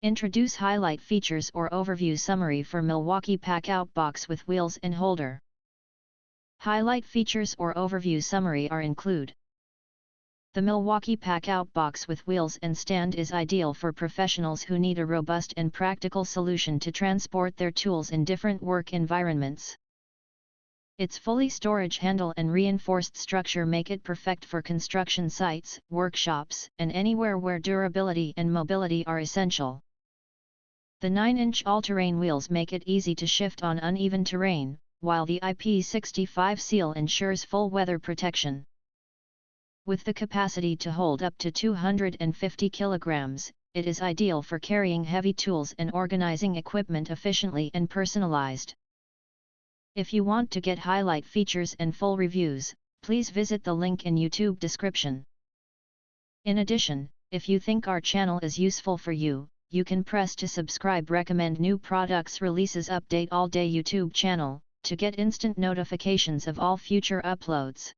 Introduce highlight features or overview summary for Milwaukee Packout box with wheels and holder. Highlight features or overview summary are include. The Milwaukee Packout box with wheels and stand is ideal for professionals who need a robust and practical solution to transport their tools in different work environments. Its fully storage handle and reinforced structure make it perfect for construction sites, workshops, and anywhere where durability and mobility are essential. The 9-inch all-terrain wheels make it easy to shift on uneven terrain, while the IP65 seal ensures full weather protection. With the capacity to hold up to 250 kilograms, it is ideal for carrying heavy tools and organizing equipment efficiently and personalized. If you want to get highlight features and full reviews, please visit the link in YouTube description. In addition, if you think our channel is useful for you, you can press to subscribe recommend new products releases update all day YouTube channel, to get instant notifications of all future uploads.